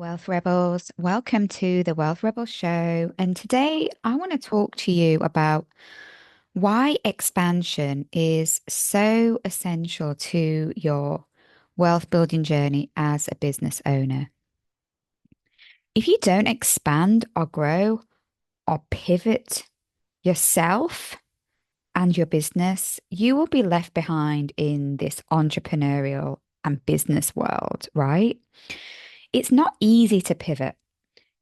Wealth Rebels. Welcome to the Wealth Rebel Show. And today I want to talk to you about why expansion is so essential to your wealth building journey as a business owner. If you don't expand or grow or pivot yourself and your business, you will be left behind in this entrepreneurial and business world, right? It's not easy to pivot.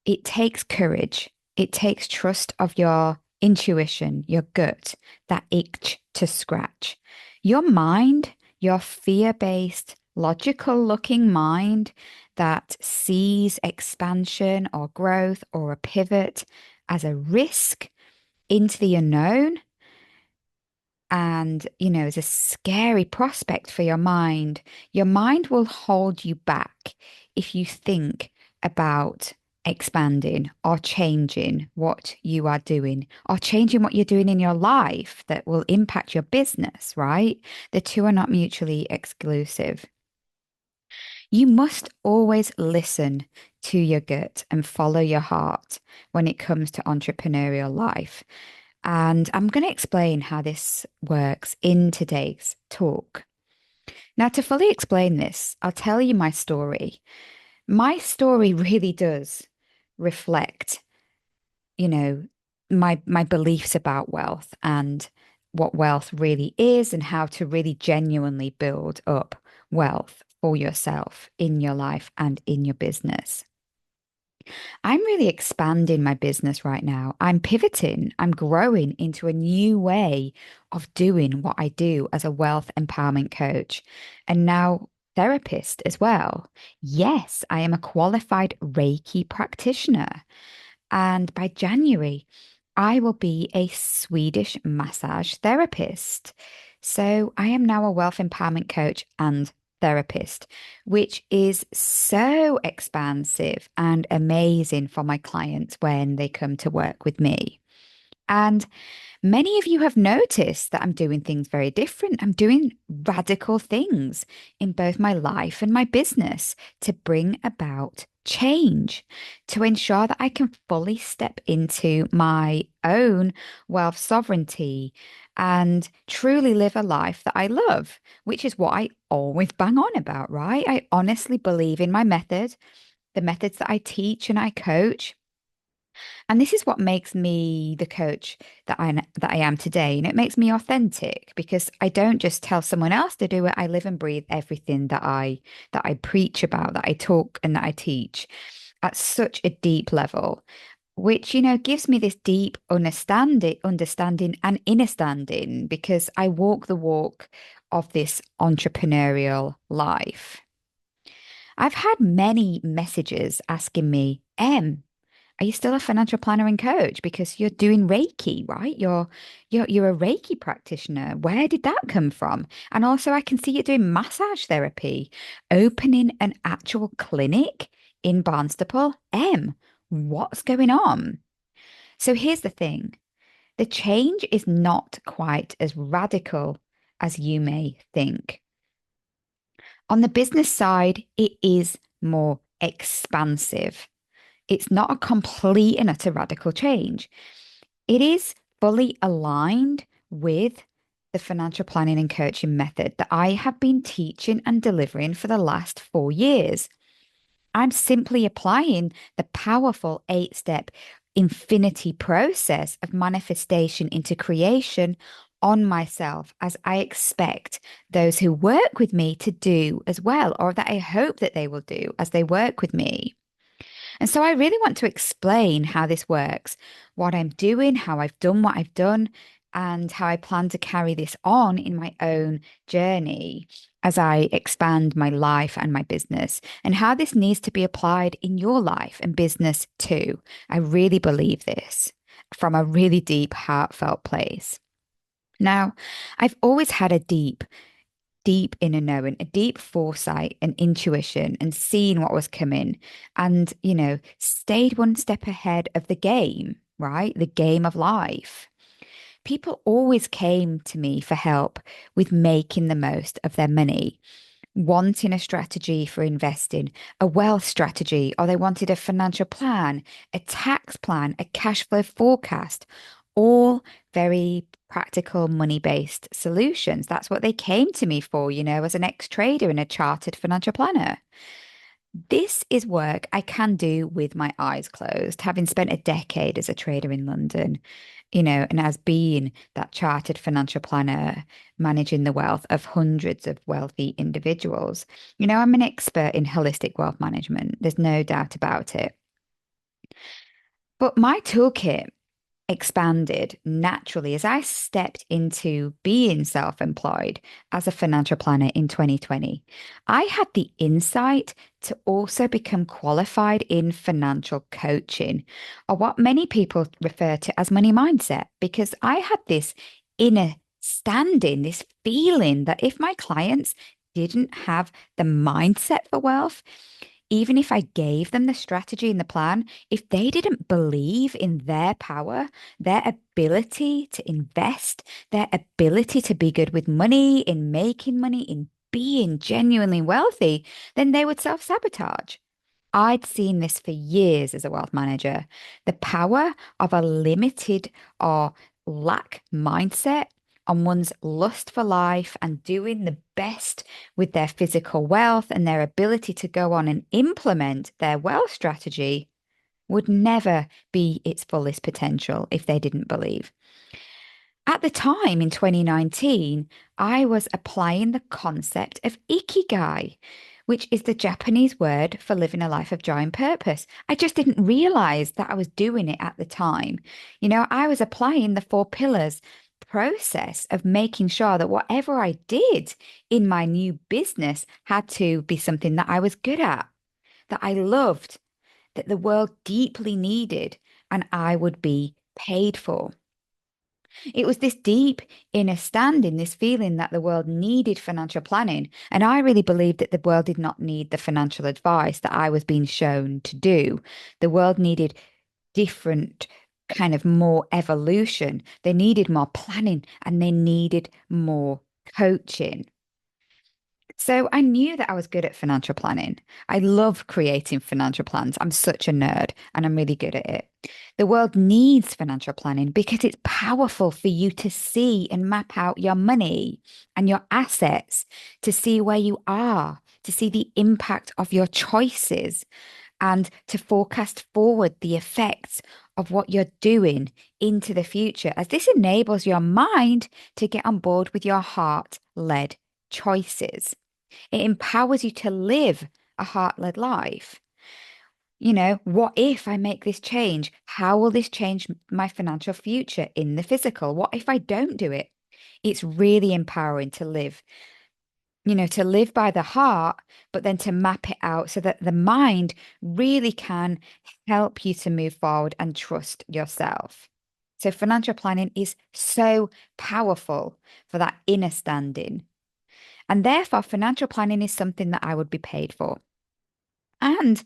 It takes courage. It takes trust of your intuition, your gut, that itch to scratch. Your mind, your fear-based, logical-looking mind that sees expansion or growth or a pivot as a risk into the unknown and, is a scary prospect for your mind will hold you back if you think about expanding or changing what you are doing or changing what you're doing in your life that will impact your business, right? The two are not mutually exclusive. You must always listen to your gut and follow your heart when it comes to entrepreneurial life. And I'm going to explain how this works in today's talk. Now, to fully explain this, I'll tell you my story. My story really does reflect, you know, my beliefs about wealth and what wealth really is and how to really genuinely build up wealth for yourself in your life and in your business. I'm really expanding my business right now. I'm pivoting, I'm growing into a new way of doing what I do as a wealth empowerment coach and now therapist as well. Yes, I am a qualified Reiki practitioner. And by January, I will be a Swedish massage therapist. So I am now a wealth empowerment coach and therapist, which is so expansive and amazing for my clients when they come to work with me. And many of you have noticed that I'm doing things very different. I'm doing radical things in both my life and my business to bring about change, to ensure that I can fully step into my own wealth sovereignty and truly live a life that I love, which is what I always bang on about, right? I honestly believe in my method, the methods that I teach and I coach. And this is what makes me the coach that I am today. And it makes me authentic because I don't just tell someone else to do it. I live and breathe everything that I preach about, that I talk and that I teach at such a deep level, which, gives me this deep understanding and understanding because I walk the walk of this entrepreneurial life. I've had many messages asking me, are you still a financial planner and coach? Because you're doing Reiki, right? You're a Reiki practitioner. Where did that come from? And also I can see you doing massage therapy, opening an actual clinic in Barnstaple. What's going on? So here's the thing. The change is not quite as radical as you may think. On the business side, it is more expansive. It's not a complete and utter radical change. It is fully aligned with the financial planning and coaching method that I have been teaching and delivering for the last 4 years. I'm simply applying the powerful 8 step infinity process of manifestation into creation on myself as I expect those who work with me to do as well, or that I hope that they will do as they work with me. And so I really want to explain how this works, what I'm doing, how I've done what I've done, and how I plan to carry this on in my own journey as I expand my life and my business, and how this needs to be applied in your life and business too. I really believe this from a really deep, heartfelt place. Now, I've always had a deep inner knowing, a deep foresight and intuition and seeing what was coming and, stayed one step ahead of the game, right? The game of life. People always came to me for help with making the most of their money. wanting a strategy for investing, a wealth strategy, or they wanted a financial plan, a tax plan, a cash flow forecast, all very practical money-based solutions. That's what they came to me for, as an ex-trader and a chartered financial planner. This is work I can do with my eyes closed, having spent a decade as a trader in London, and as being that chartered financial planner, managing the wealth of hundreds of wealthy individuals. I'm an expert in holistic wealth management. There's no doubt about it. But my toolkit expanded naturally as I stepped into being self-employed as a financial planner in 2020. I had the insight to also become qualified in financial coaching, or what many people refer to as money mindset, because I had this inner standing, this feeling that if my clients didn't have the mindset for wealth, even if I gave them the strategy and the plan, if they didn't believe in their power, their ability to invest, their ability to be good with money, in making money, in being genuinely wealthy, then they would self-sabotage. I'd seen this for years as a wealth manager. The power of a limited or lack mindset on one's lust for life and doing the best with their physical wealth and their ability to go on and implement their wealth strategy would never be its fullest potential if they didn't believe. At the time in 2019, I was applying the concept of ikigai, which is the Japanese word for living a life of joy and purpose. I just didn't realize that I was doing it at the time. I was applying the four pillars process of making sure that whatever I did in my new business had to be something that I was good at, that I loved, that the world deeply needed, and I would be paid for. It was this deep inner standing, this feeling that the world needed financial planning. And I really believed that the world did not need the financial advice that I was being shown to do. The world needed different kind of more evolution. They needed more planning and they needed more coaching. So I knew that I was good at financial planning. I love creating financial plans. I'm such a nerd and I'm really good at it. The world needs financial planning because it's powerful for you to see and map out your money and your assets, to see where you are, to see the impact of your choices, and to forecast forward the effects of what you're doing into the future, as this enables your mind to get on board with your heart-led choices. It empowers you to live a heart-led life. What if I make this change? How will this change my financial future in the physical? What if I don't do it? It's really empowering to live by the heart, but then to map it out so that the mind really can help you to move forward and trust yourself. So financial planning is so powerful for that inner standing. And therefore, financial planning is something that I would be paid for. And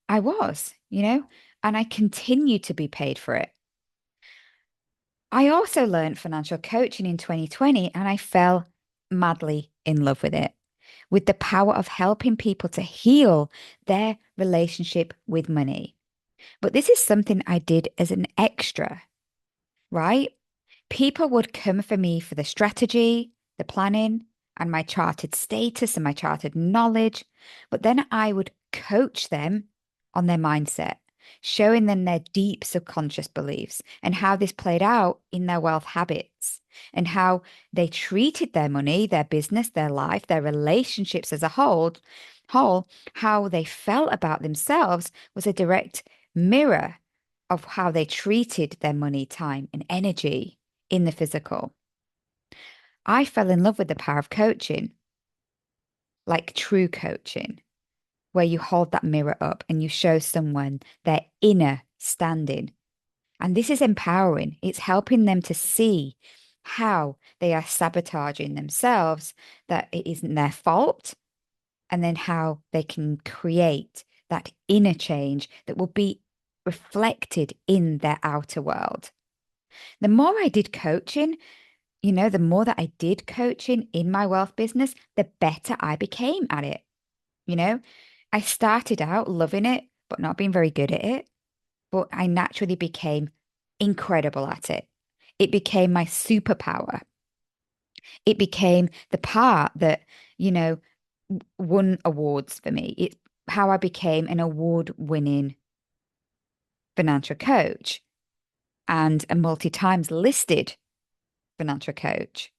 I was, and I continue to be paid for it. I also learned financial coaching in 2020 and I fell madly in love with the power of helping people to heal their relationship with money. But this is something I did as an extra, right? People would come for me for the strategy, the planning, and my chartered status and my chartered knowledge. But then I would coach them on their mindset, showing them their deep subconscious beliefs and how this played out in their wealth habits and how they treated their money, their business, their life, their relationships as a whole, how they felt about themselves was a direct mirror of how they treated their money, time, and energy in the physical. I fell in love with the power of coaching, like true coaching, where you hold that mirror up and you show someone their inner standing. And this is empowering. It's helping them to see how they are sabotaging themselves, that it isn't their fault, and then how they can create that inner change that will be reflected in their outer world. The more I did coaching, the more that I did coaching in my wealth business, the better I became at it. You know, I started out loving it, but not being very good at it. But I naturally became incredible at it. It became my superpower. It became the part that, you know, won awards for me. It's how I became an award-winning financial coach and a multi-times listed financial coach.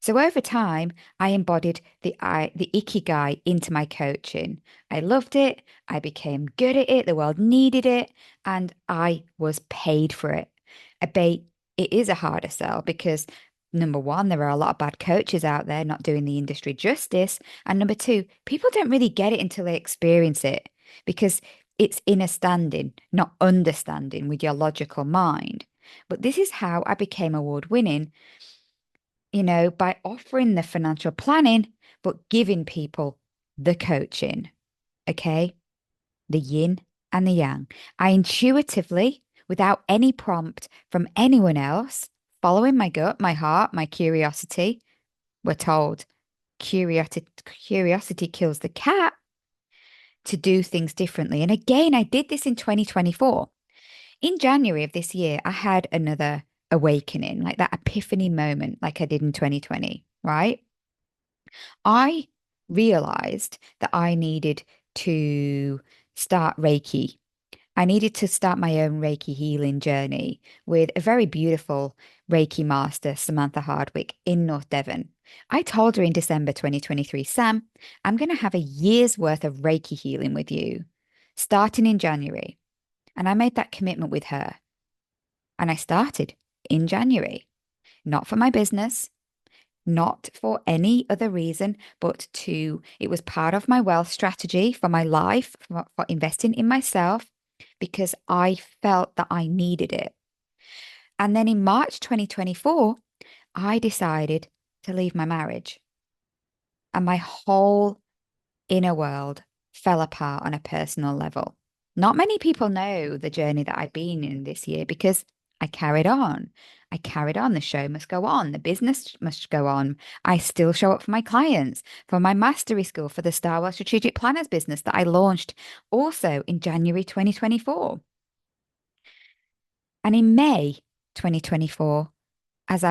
So over time, I embodied the ikigai into my coaching. I loved it. I became good at it. The world needed it, and I was paid for it. I bet it is a harder sell because number one, there are a lot of bad coaches out there not doing the industry justice, and number two, people don't really get it until they experience it because it's understanding, not understanding with your logical mind. But this is how I became award winning, by offering the financial planning, but giving people the coaching. Okay. The yin and the yang. I intuitively, without any prompt from anyone else, following my gut, my heart, my curiosity, we're told curiosity kills the cat, to do things differently. And again, I did this in 2024. In January of this year, I had another awakening, like that epiphany moment, like I did in 2020, right? I realized that I needed to start Reiki. I needed to start my own Reiki healing journey with a very beautiful Reiki master, Samantha Hardwick, in North Devon. I told her in December 2023, Sam, I'm going to have a year's worth of Reiki healing with you, starting in January. And I made that commitment with her. And I started in January, not for my business, not for any other reason, but it was part of my wealth strategy for my life, for investing in myself, because I felt that I needed it. And then in March 2024, I decided to leave my marriage, and my whole inner world fell apart on a personal level. Not many people know the journey that I've been in this year because I carried on. I carried on. The show must go on. The business must go on. I still show up for my clients, for my mastery school, for the Star Wars Strategic Planners business that I launched also in January 2024. And in May 2024, as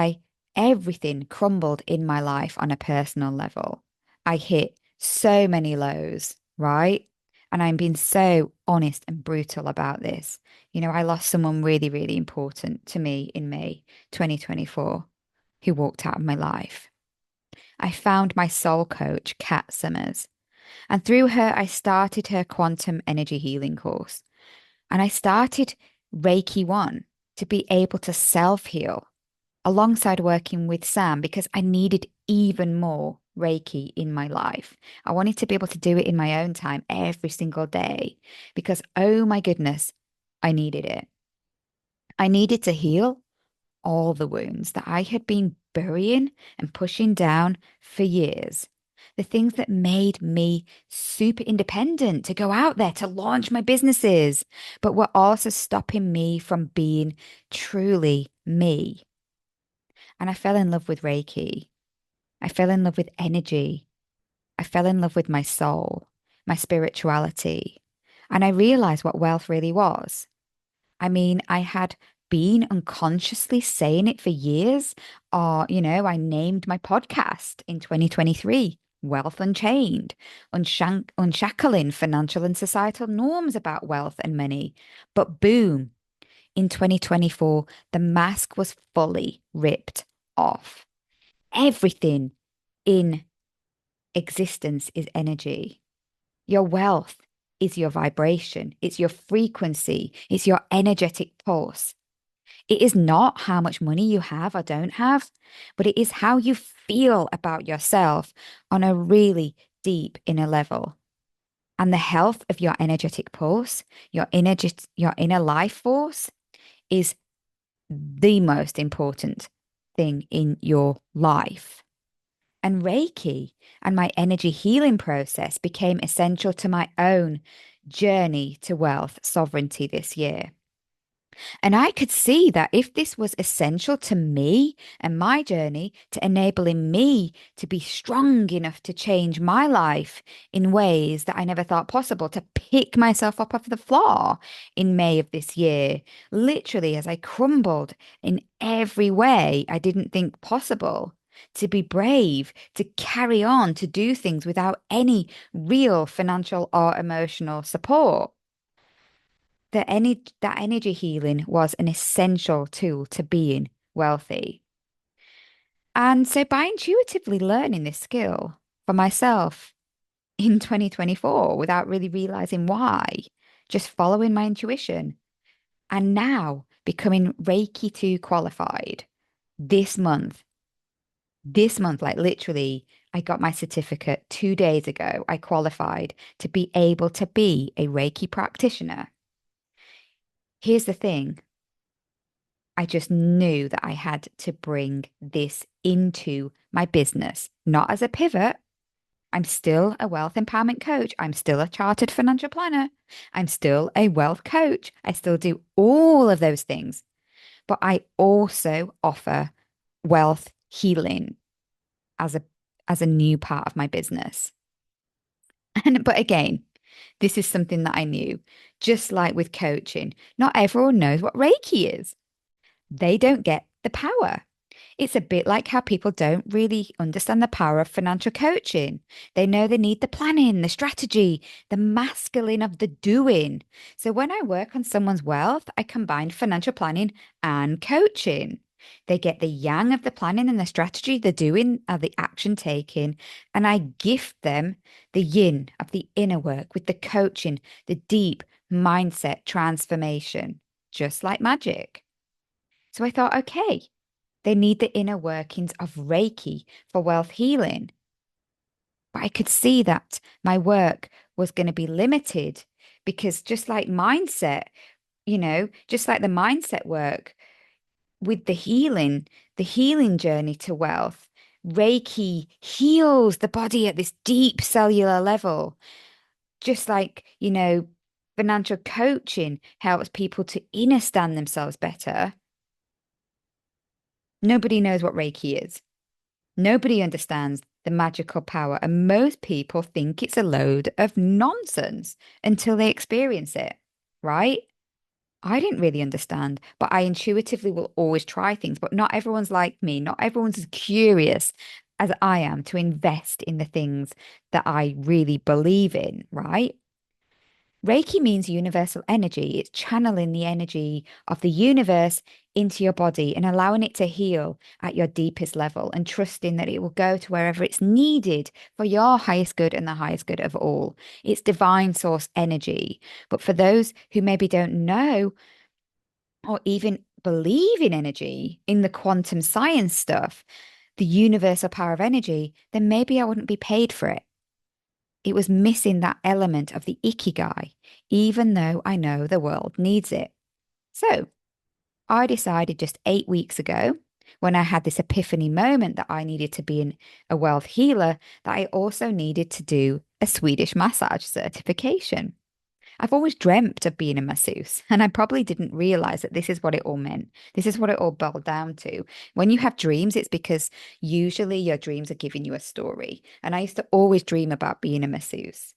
everything crumbled in my life on a personal level, I hit so many lows, right? And I'm being so honest and brutal about this. I lost someone really, really important to me in May 2024 who walked out of my life. I found my soul coach, Kat Summers, and through her, I started her quantum energy healing course. And I started Reiki 1 to be able to self heal alongside working with Sam because I needed even more Reiki in my life. I wanted to be able to do it in my own time every single day because, oh my goodness, I needed it. I needed to heal all the wounds that I had been burying and pushing down for years. The things that made me super independent to go out there to launch my businesses, but were also stopping me from being truly me. And I fell in love with Reiki. I fell in love with energy. I fell in love with my soul, my spirituality. And I realized what wealth really was. I mean, I had been unconsciously saying it for years. Or, I named my podcast in 2023, Wealth Unchained, unshackling financial and societal norms about wealth and money. But boom, in 2024, the mask was fully ripped off. Everything in existence is energy. Your wealth is your vibration, it's your frequency, it's your energetic pulse. It is not how much money you have or don't have, but it is how you feel about yourself on a really deep inner level. And the health of your energetic pulse, your inner life force is the most important thing in your life. And Reiki and my energy healing process became essential to my own journey to wealth sovereignty this year. And I could see that if this was essential to me and my journey to enabling me to be strong enough to change my life in ways that I never thought possible, to pick myself up off the floor in May of this year, literally as I crumbled in every way I didn't think possible. To be brave, to carry on, to do things without any real financial or emotional support. That energy healing was an essential tool to being wealthy. And so by intuitively learning this skill for myself in 2024 without really realizing why, just following my intuition and now becoming Reiki 2 qualified this month, like literally, I got my certificate 2 days ago. I qualified to be able to be a Reiki practitioner. Here's the thing. I just knew that I had to bring this into my business, not as a pivot. I'm still a wealth empowerment coach. I'm still a chartered financial planner. I'm still a wealth coach. I still do all of those things, but I also offer wealth healing as a as a new part of my business. And but again, this is something that I knew. Just like with coaching, not everyone knows what Reiki is. They don't get the power. It's a bit like how people don't really understand the power of financial coaching. They know they need the planning, the strategy, the masculine of the doing. So when I work on someone's wealth, I combine financial planning and coaching. They get the yang of the planning and the strategy, the doing, of the action taking, and I gift them the yin of the inner work with the coaching, the deep mindset transformation, just like magic. So I thought, okay, they need the inner workings of Reiki for wealth healing. But I could see that my work was going to be limited because just like mindset, just like the mindset work with the healing journey to wealth, Reiki heals the body at this deep cellular level. Just like, financial coaching helps people to understand themselves better. Nobody knows what Reiki is. Nobody understands the magical power, and most people think it's a load of nonsense until they experience it, right? I didn't really understand, but I intuitively will always try things. But not everyone's like me. Not everyone's as curious as I am to invest in the things that I really believe in, right? Reiki means universal energy. It's channeling the energy of the universe into your body and allowing it to heal at your deepest level and trusting that it will go to wherever it's needed for your highest good and the highest good of all. It's divine source energy. But for those who maybe don't know or even believe in energy, in the quantum science stuff, the universal power of energy, then maybe I wouldn't be paid for it. It was missing that element of the ikigai, even though I know the world needs it. So I decided just 8 weeks ago, when I had this epiphany moment that I needed to be a wealth healer, that I also needed to do a Swedish massage certification. I've always dreamt of being a masseuse, and I probably didn't realize that this is what it all meant. This is what it all boiled down to. When you have dreams, it's because usually your dreams are giving you a story. And I used to always dream about being a masseuse.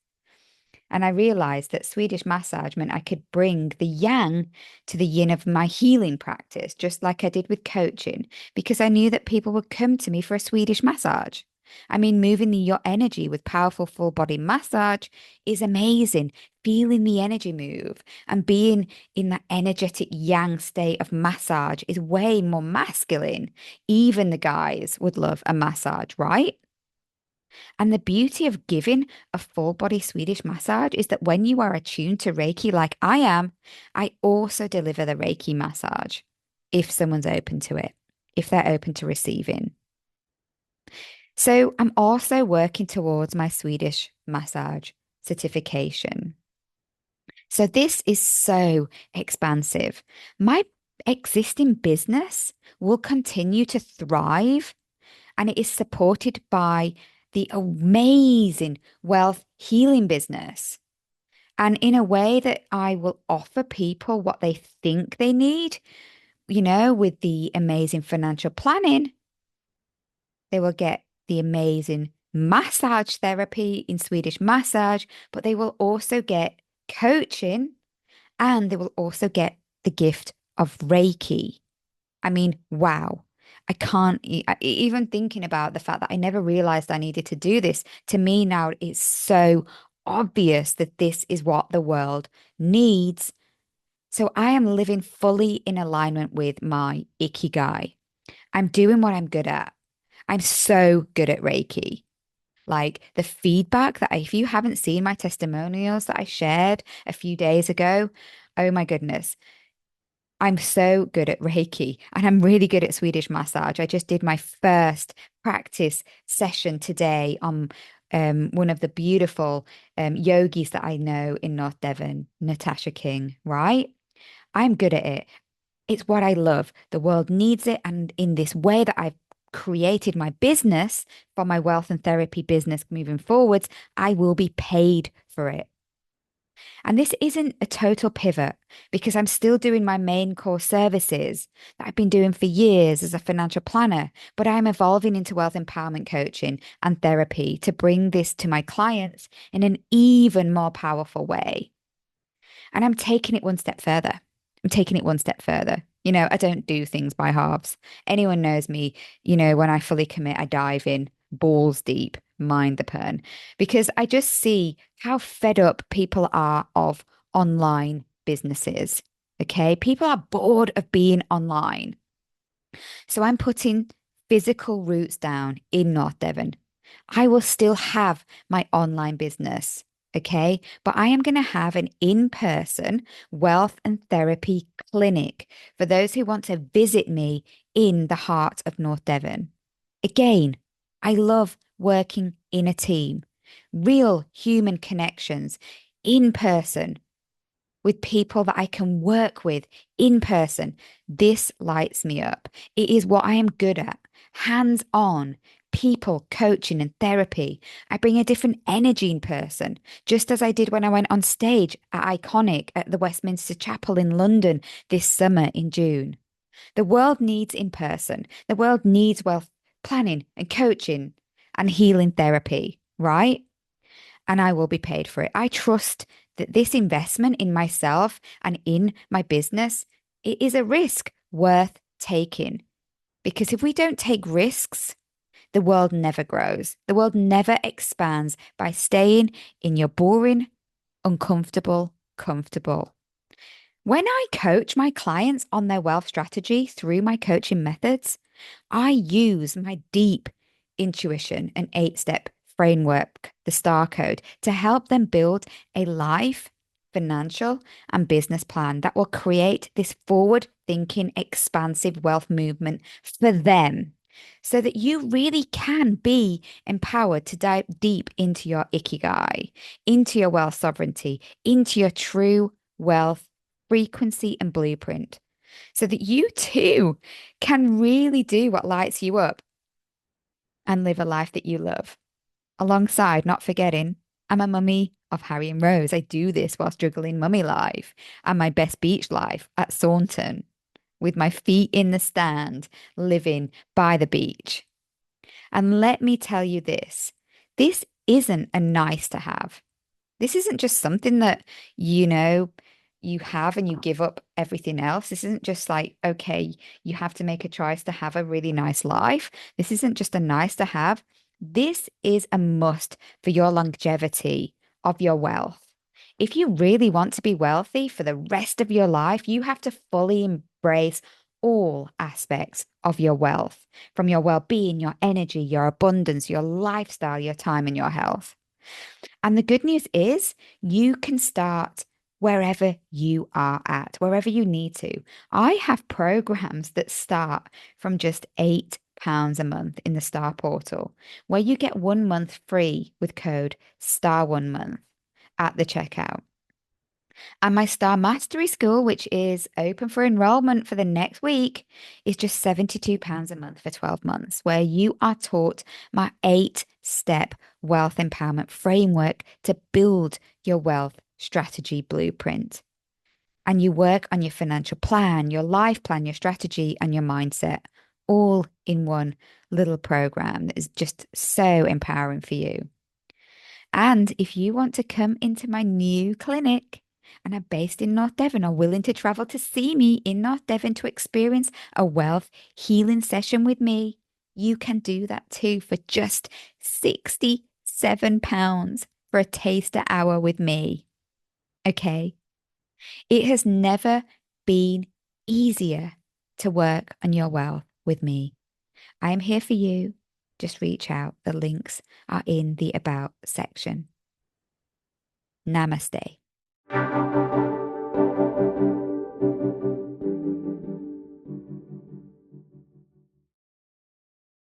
And I realized that Swedish massage meant I could bring the yang to the yin of my healing practice, just like I did with coaching, because I knew that people would come to me for a Swedish massage. I mean, moving your energy with powerful full body massage is amazing. Feeling the energy move and being in that energetic yang state of massage is way more masculine. Even the guys would love a massage, right? And the beauty of giving a full body Swedish massage is that when you are attuned to Reiki, like I am, I also deliver the Reiki massage if someone's open to it, if they're open to receiving. So I'm also working towards my Swedish massage certification. So this is so expansive. My existing business will continue to thrive and it is supported by the amazing wealth healing business. And in a way that I will offer people what they think they need, with the amazing financial planning, they will get the amazing massage therapy in Swedish massage, but they will also get coaching and they will also get the gift of Reiki. I mean, wow. I can't even thinking about the fact that I never realized I needed to do this. To me now, it's so obvious that this is what the world needs. So I am living fully in alignment with my ikigai. I'm doing what I'm good at. I'm so good at Reiki. Like the feedback that if you haven't seen my testimonials that I shared a few days ago, oh my goodness, I'm so good at Reiki and I'm really good at Swedish massage. I just did my first practice session today on one of the beautiful yogis that I know in North Devon, Natasha King, right? I'm good at it. It's what I love. The world needs it. And in this way that I've created my business for my wealth and therapy business moving forwards, I will be paid for it. And this isn't a total pivot because I'm still doing my main core services that I've been doing for years as a financial planner, but I'm evolving into wealth empowerment coaching and therapy to bring this to my clients in an even more powerful way. And I'm taking it one step further. I'm taking it one step further. I don't do things by halves. Anyone knows me, when I fully commit, I dive in balls deep, mind the pun, because I just see how fed up people are of online businesses. Okay. People are bored of being online. So I'm putting physical roots down in North Devon. I will still have my online business, okay? But I am going to have an in-person wealth and therapy clinic for those who want to visit me in the heart of North Devon. Again, I love working in a team, real human connections, in person with people that I can work with in person. This lights me up. It is what I am good at. Hands on, people, coaching, and therapy. I bring a different energy in person, just as I did when I went on stage at Iconic at the Westminster Chapel in London this summer in June. The world needs in person. The world needs wealth planning and coaching and healing therapy, right? And I will be paid for it. I trust that this investment in myself and in my business, it is a risk worth taking. Because if we don't take risks, the world never grows. The world never expands by staying in your boring, uncomfortable, comfortable. When I coach my clients on their wealth strategy through my coaching methods, I use my deep intuition and 8-step framework, the STAR code, to help them build a life, financial, and business plan that will create this forward thinking, expansive wealth movement for them so that you really can be empowered to dive deep into your ikigai, into your wealth sovereignty, into your true wealth frequency and blueprint so that you too can really do what lights you up and live a life that you love. Alongside, not forgetting, I'm a mummy of Harry and Rose. I do this whilst juggling mummy life and my best beach life at Saunton with my feet in the stand, living by the beach. And let me tell you this isn't a nice to have. This isn't just something that, you have and you give up everything else. This isn't just like, okay, you have to make a choice to have a really nice life. This isn't just a nice to have. This is a must for your longevity of your wealth. If you really want to be wealthy for the rest of your life, you have to fully embrace all aspects of your wealth, from your well-being, your energy, your abundance, your lifestyle, your time, and your health. And the good news is you can start wherever you are at, wherever you need to. I have programs that start from just £8 a month in the Star portal, where you get 1 month free with code STAR1month at the checkout. And my Star Mastery School, which is open for enrollment for the next week, is just £72 a month for 12 months, where you are taught my 8-step wealth empowerment framework to build your wealth strategy blueprint. And you work on your financial plan, your life plan, your strategy, and your mindset all in one little program that is just so empowering for you. And if you want to come into my new clinic and are based in North Devon or willing to travel to see me in North Devon to experience a wealth healing session with me, you can do that too for just £67 for a taster hour with me. Okay. It has never been easier to work on your wealth with me. I am here for you. Just reach out. The links are in the About section. Namaste.